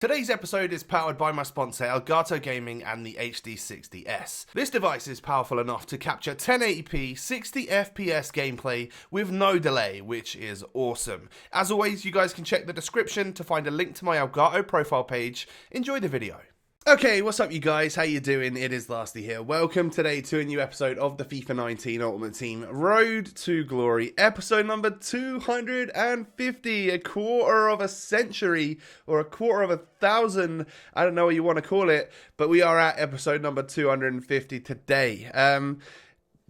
Today's episode is powered by my sponsor Elgato Gaming and the HD60S. This device is powerful enough to capture 1080p 60 FPS gameplay with no delay, which is awesome. As always, you guys can check the description to find a link to my Elgato profile page. Enjoy the video. Okay, what's up you guys? How you doing? It is Lasty here. Welcome today to a new episode of the FIFA 19 Ultimate Team Road to Glory, episode number 250, a quarter of a century, or a quarter of a thousand, I don't know what you want to call it, but we are at episode number 250 today.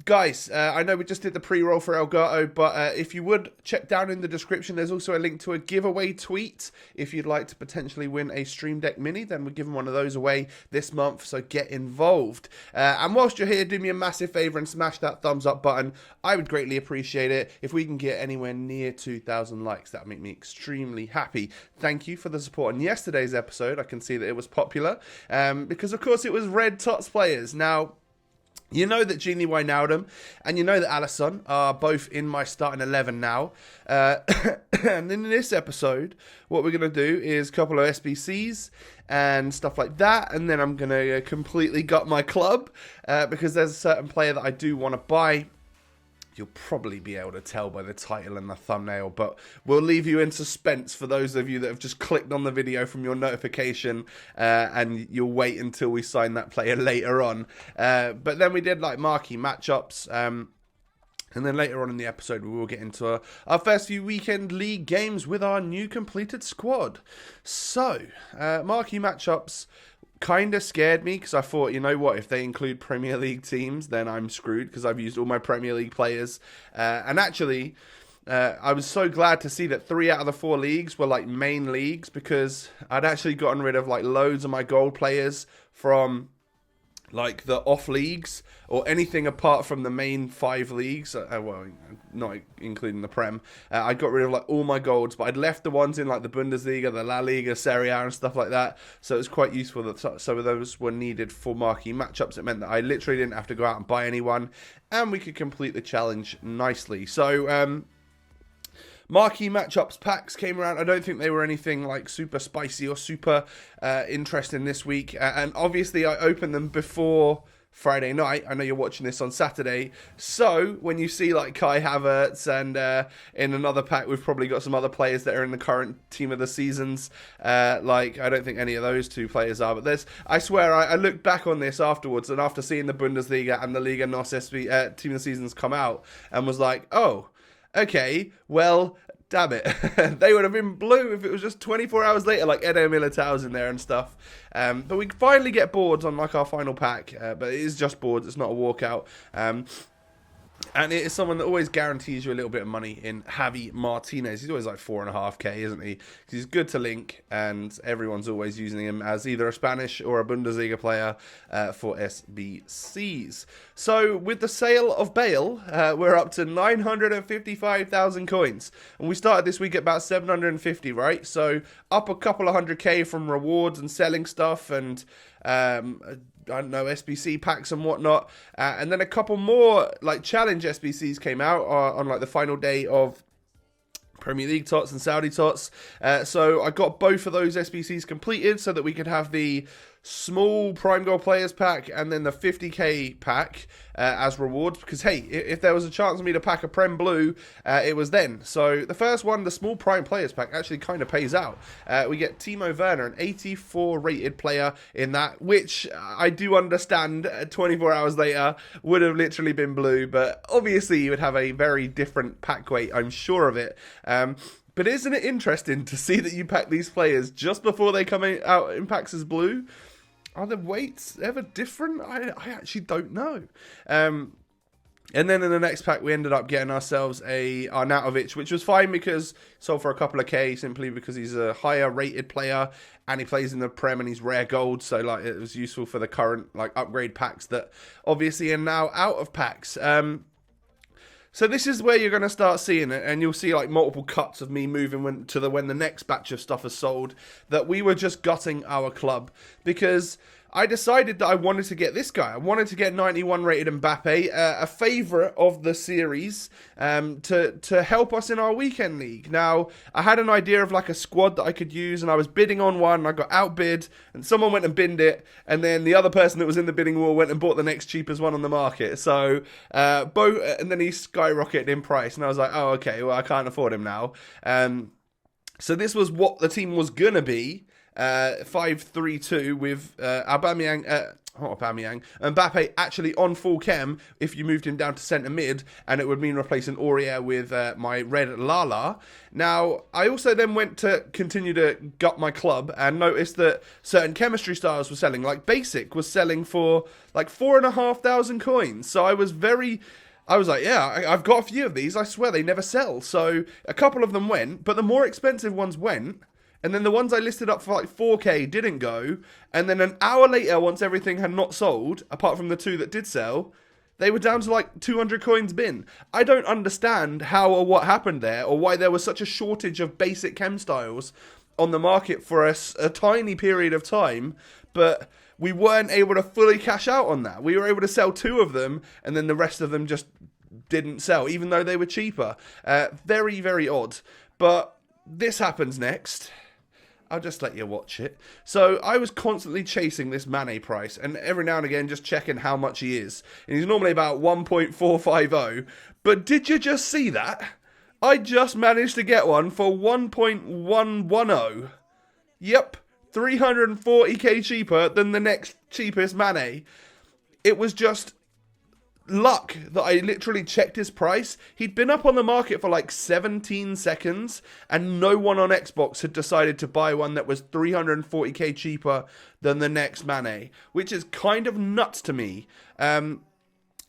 Guys, I know we just did the pre-roll for Elgato, but if you would, check down in the description. There's also a link to a giveaway tweet. If you'd like to potentially win a Stream Deck Mini, then we're giving one of those away this month, so get involved. And whilst you're here, do me a massive favour and smash that thumbs up button. I would greatly appreciate it. If we can get anywhere near 2,000 likes, that would make me extremely happy. Thank you for the support on yesterday's episode. I can see that it was popular, because of course it was Red TOTS players. Now, you know that Gini Wijnaldum and you know that Alisson are both in my starting 11 now. And in this episode, what we're going to do is a couple of SBCs and stuff like that. And then I'm going to completely gut my club because there's a certain player that I do want to buy. You'll probably be able to tell by the title and the thumbnail, but we'll leave you in suspense for those of you that have just clicked on the video from your notification, and you'll wait until we sign that player later on. But then we did like marquee matchups, and then later on in the episode we will get into our first few weekend league games with our new completed squad. So, marquee matchups kind of scared me because I thought, you know what, if they include Premier League teams, then I'm screwed because I've used all my Premier League players. And actually, I was so glad to see that 3 out of the 4 leagues were like main leagues, because I'd actually gotten rid of like loads of my gold players from like the off leagues or anything apart from the main 5 leagues. Well, not including the Prem. I got rid of like all my golds, but I'd left the ones in like the Bundesliga, the La Liga, Serie A and stuff like that. So it was quite useful that some of those were needed for marquee matchups. It meant that I literally didn't have to go out and buy anyone, and we could complete the challenge nicely. So, marquee matchups packs came around. I don't think they were anything like super spicy or super interesting this week. And obviously I opened them before Friday night. I know you're watching this on Saturday. So when you see like Kai Havertz and in another pack, we've probably got some other players that are in the current team of the seasons. Like I don't think any of those 2 players are. But I swear, I looked back on this afterwards, and after seeing the Bundesliga and the Liga NOS SV team of the seasons come out, and was like, oh, okay, well, damn it. They would have been blue if it was just 24 hours later, like Edo Militao's in there and stuff. But we finally get boards on like our final pack, but it is just boards, it's not a walkout. And it is someone that always guarantees you a little bit of money in Javi Martinez. He's always like 4.5k, isn't he? Because he's good to link, and everyone's always using him as either a Spanish or a Bundesliga player for SBCs. So with the sale of Bale, we're up to 955,000 coins. And we started this week at about 750, right? So up a couple of 100k from rewards and selling stuff and I don't know, SBC packs and whatnot, and then a couple more like challenge SBCs came out on like the final day of Premier League TOTS and Saudi TOTS. So I got both of those SBCs completed so that we could have the small prime goal players pack and then the 50k pack as rewards, because hey, if there was a chance for me to pack a Prem Blue, it was then. So the first one, the small prime players pack, actually kind of pays out. We get Timo Werner, an 84 rated player in that, which I do understand 24 hours later would have literally been blue, but obviously you would have a very different pack weight, I'm sure of it. But isn't it interesting to see that you pack these players just before they come out in packs as blue? Are the weights ever different? I actually don't know. And then in the next pack, we ended up getting ourselves a Arnautovic, which was fine because sold for a couple of K, simply because he's a higher rated player and he plays in the Prem and he's rare gold. So like it was useful for the current like upgrade packs that obviously are now out of packs. So this is where you're going to start seeing it, and you'll see like multiple cuts of me moving when the next batch of stuff is sold, that we were just gutting our club, because I decided that I wanted to get this guy. I wanted to get 91 rated Mbappe, a favourite of the series, to help us in our weekend league. Now, I had an idea of like a squad that I could use, and I was bidding on one, and I got outbid, and someone went and binned it, and then the other person that was in the bidding war went and bought the next cheapest one on the market. So, and then he skyrocketed in price, and I was like, oh, okay, well, I can't afford him now. So this was what the team was gonna be. 5-3-2 with Mbappe actually on full chem if you moved him down to centre mid, and it would mean replacing Aurier with my red Lala. Now, I also then went to continue to gut my club and noticed that certain chemistry styles were selling, like Basic was selling for like 4,500 coins. So I was like, yeah, I've got a few of these. I swear they never sell. So a couple of them went, but the more expensive ones went. And then the ones I listed up for like 4k didn't go. And then an hour later, once everything had not sold, apart from the two that did sell, they were down to like 200 coins bin. I don't understand how or what happened there, or why there was such a shortage of basic chem styles on the market for a tiny period of time. But we weren't able to fully cash out on that. We were able to sell 2 of them, and then the rest of them just didn't sell, even though they were cheaper. Very, very odd. But this happens next. I'll just let you watch it. So I was constantly chasing this Mane price, and every now and again just checking how much he is. And he's normally about 1.450. But did you just see that? I just managed to get one for 1.110. Yep, 340k cheaper than the next cheapest Mane. It was just luck that I literally checked his price. He'd been up on the market for like 17 seconds, and no one on Xbox had decided to buy one that was 340k cheaper than the next Mane, which is kind of nuts to me.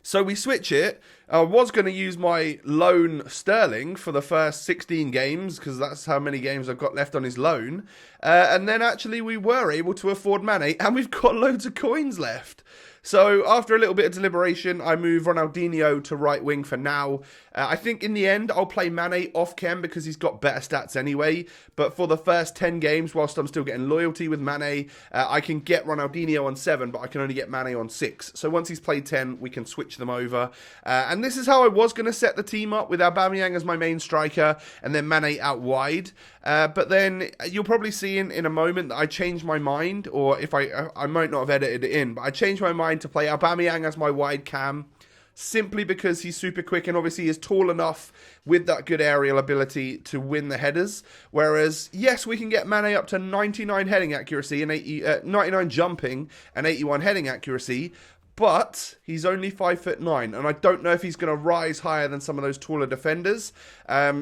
So we switch it. I was going to use my loan Sterling for the first 16 games, because that's how many games I've got left on his loan. And then actually we were able to afford Mane, and we've got loads of coins left. So after a little bit of deliberation, I move Ronaldinho to right wing for now. I think in the end, I'll play Mane off chem because he's got better stats anyway. But for the first 10 games, whilst I'm still getting loyalty with Mane, I can get Ronaldinho on 7, but I can only get Mane on 6. So once he's played 10, we can switch them over. And this is how I was going to set the team up, with Aubameyang as my main striker and then Mane out wide. But then you'll probably see in a moment that I changed my mind, or if I might not have edited it in, but I changed my mind to play Aubameyang as my wide cam, simply because he's super quick and obviously is tall enough with that good aerial ability to win the headers. Whereas, yes, we can get Mane up to 99 heading accuracy and 99 jumping and 81 heading accuracy, but he's only 5'9", and I don't know if he's going to rise higher than some of those taller defenders.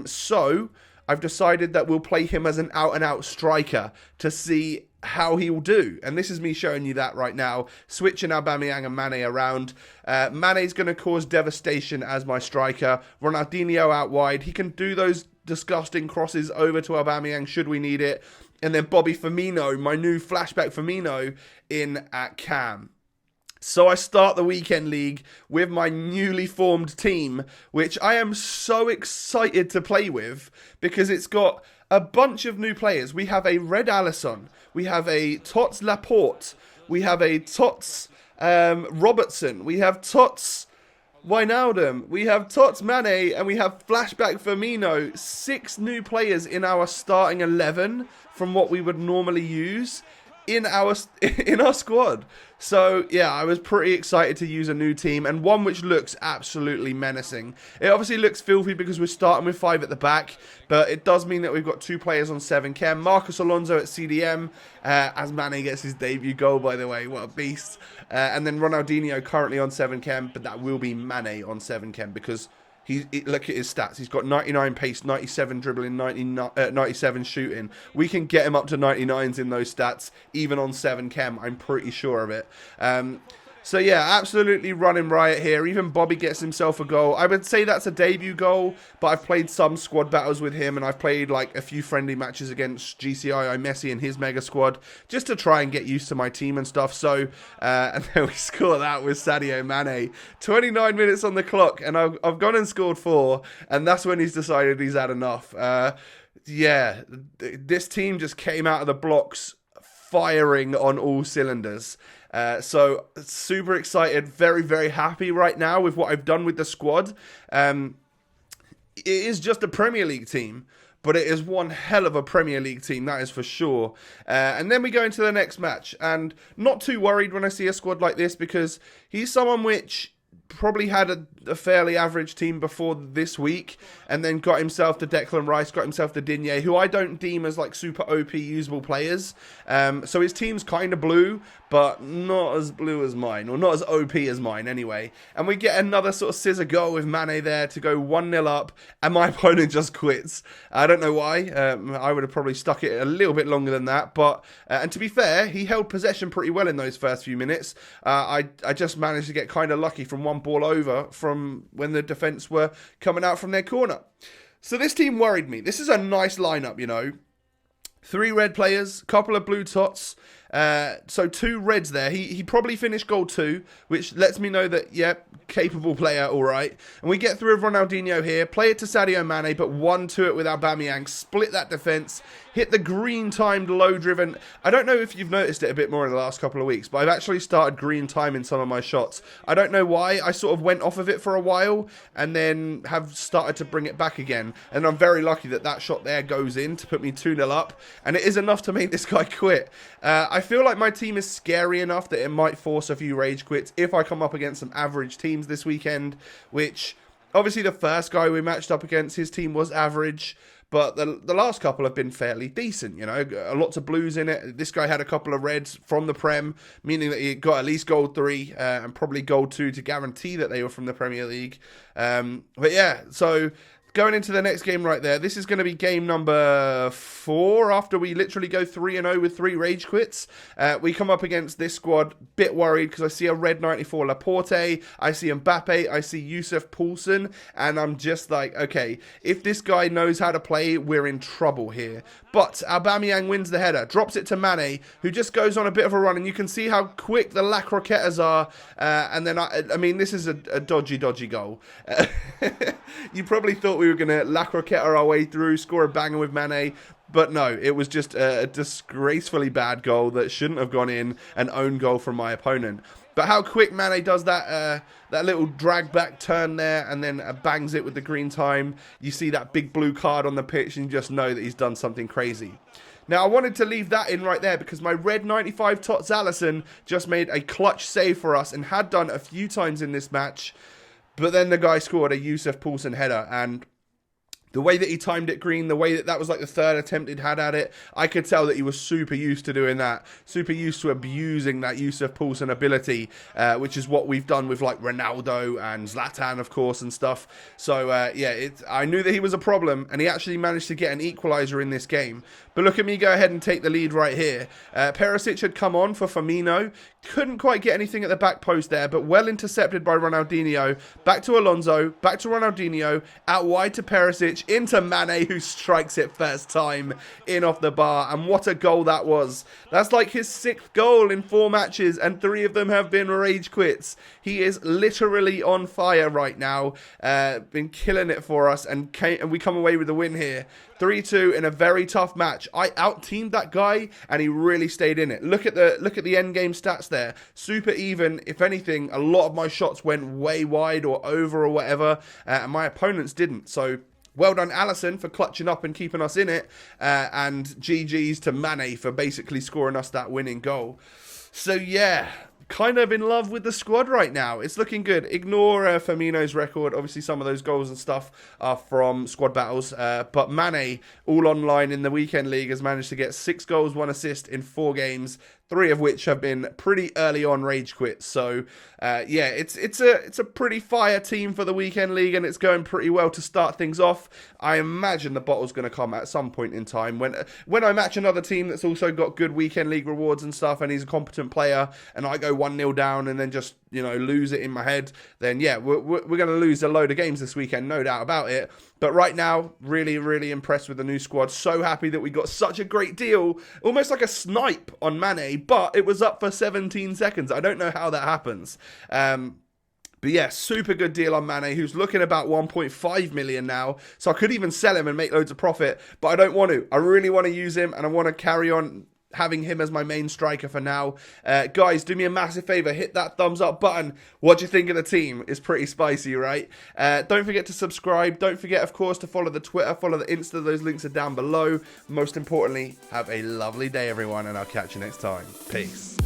So I've decided that we'll play him as an out-and-out striker to see how he will do. And this is me showing you that right now, switching Aubameyang and Mane around. Mane's going to cause devastation as my striker. Ronaldinho out wide. He can do those disgusting crosses over to Aubameyang should we need it. And then Bobby Firmino, my new flashback Firmino, in at cam. So I start the weekend league with my newly formed team, which I am so excited to play with because it's got a bunch of new players. We have a Red Alisson, we have a TOTS Laporte, we have a TOTS Robertson, we have TOTS Wijnaldum, we have TOTS Mane, and we have Flashback Firmino. 6 new players in our starting 11 from what we would normally use in our squad. So yeah, I was pretty excited to use a new team, and one which looks absolutely menacing. It obviously looks filthy because we're starting with 5 at the back, but it does mean that we've got 2 players on 7 chem. Marcos Alonso at CDM, as Mane gets his debut goal, by the way, what a beast. And then Ronaldinho currently on 7 chem, but that will be Mane on 7 chem because look at his stats. He's got 99 pace, 97 dribbling, 97 shooting. We can get him up to 99s in those stats, even on 7 chem. I'm pretty sure of it. So yeah, absolutely running riot here. Even Bobby gets himself a goal. I would say that's a debut goal, but I've played some squad battles with him, and I've played like a few friendly matches against GCI Messi and his mega squad, just to try and get used to my team and stuff. So, and then we score that with Sadio Mane. 29 minutes on the clock, and I've gone and scored 4, and that's when he's decided he's had enough. Yeah, this team just came out of the blocks firing on all cylinders. So super excited, very, very happy right now with what I've done with the squad. It is just a Premier League team, but it is one hell of a Premier League team, that is for sure. And then we go into the next match, and not too worried when I see a squad like this, because he's someone which probably had a fairly average team before this week, and then got himself to Declan Rice, got himself to Digne, who I don't deem as like super OP usable players. So his team's kind of blue, but not as blue as mine, or not as OP as mine anyway. And we get another sort of scissor goal with Mane there to go 1-0 up, and my opponent just quits. I don't know why. I would have probably stuck it a little bit longer than that, but and to be fair, he held possession pretty well in those first few minutes. I just managed to get kind of lucky from one ball over from when the defence were coming out from their corner. So this team worried me. This is a nice lineup, you know. 3 red players, couple of blue tots. So 2 reds there. He probably finished goal 2, which lets me know that, yeah, capable player, all right. And we get through with Ronaldinho here, play it to Sadio Mane, but 1-2 it with Aubameyang, split that defence, hit the green-timed, low-driven. I don't know if you've noticed it a bit more in the last couple of weeks, but I've actually started green timing some of my shots. I don't know why. I sort of went off of it for a while and then have started to bring it back again. And I'm very lucky that that shot there goes in to put me 2-0 up. And it is enough to make this guy quit. I feel like my team is scary enough that it might force a few rage quits if I come up against some average teams this weekend, which obviously the first guy we matched up against, his team was average, but the last couple have been fairly decent, you know, lots of blues in it. This guy had a couple of reds from the Prem, meaning that he got at least gold 3 and probably gold 2 to guarantee that they were from the Premier League. But yeah, so going into the next game right there, this is going to be game number 4 after we literally go 3-0 with 3 rage quits. We come up against this squad, bit worried because I see a red 94 Laporte, I see Mbappe, I see Yusuf Poulsen, and I'm just like, okay, if this guy knows how to play, we're in trouble here. But Aubameyang wins the header, drops it to Mane, who just goes on a bit of a run, and you can see how quick the La Croquetas are, and then, I mean, this is a dodgy goal. You probably thought we were going to La Croqueta our way through, score a banger with Mane, but no, it was just a disgracefully bad goal that shouldn't have gone in, an own goal from my opponent. But how quick Mane does that little drag back turn there, and then bangs it with the green time. You see that big blue card on the pitch, and you just know that he's done something crazy. Now, I wanted to leave that in right there because my red 95 Tots Allison just made a clutch save for us and had done a few times in this match. But then the guy scored a Yusuf Poulsen header, and the way that he timed it green, the way that was like the 3rd attempt he'd had at it, I could tell that he was super used to doing that, super used to abusing that Yusuf Poulsen ability, which is what we've done with like Ronaldo and Zlatan, of course, and stuff. So yeah, I knew that he was a problem, and he actually managed to get an equaliser in this game. But look at me go ahead and take the lead right here. Perisic had come on for Firmino, couldn't quite get anything at the back post there, but well intercepted by Ronaldinho. Back to Alonso, back to Ronaldinho, out wide to Perisic, into Mane, who strikes it first time in off the bar. And what a goal that was. That's like his 6th goal in 4 matches, and 3 of them have been rage quits. He is literally on fire right now. Been killing it for us, and we come away with the win here. 3-2 in a very tough match. I out-teamed that guy, and he really stayed in it. Look at the end game stats there. Super even. If anything, a lot of my shots went way wide or over or whatever, and my opponents didn't. So well done, Allison, for clutching up and keeping us in it, and GG's to Mane for basically scoring us that winning goal. So yeah, kind of in love with the squad right now. It's looking good. Ignore Firmino's record. Obviously, some of those goals and stuff are from squad battles. But Mane, all online in the weekend league, has managed to get 6 goals, 1 assist in 4 games. 3 of which have been pretty early on rage quits. So yeah, it's a pretty fire team for the weekend league, and it's going pretty well to start things off. I imagine the bottle's going to come at some point in time when I match another team that's also got good weekend league rewards and stuff, and he's a competent player, and I go 1-0 down and then just, you know, lose it in my head. Then yeah, we're going to lose a load of games this weekend, no doubt about it. But right now, really, really impressed with the new squad. So happy that we got such a great deal, almost like a snipe on Mane, but it was up for 17 seconds. I don't know how that happens. But yeah, super good deal on Mane, who's looking about 1.5 million now. So I could even sell him and make loads of profit, but I don't want to. I really want to use him, and I want to carry on having him as my main striker for now. Guys, do me a massive favor, hit that thumbs up button. What do you think of the team? It's pretty spicy, right? Don't forget to subscribe. Don't forget, of course, to follow the Twitter, follow the Insta. Those links are down below. Most importantly, have a lovely day, everyone, and I'll catch you next time. Peace.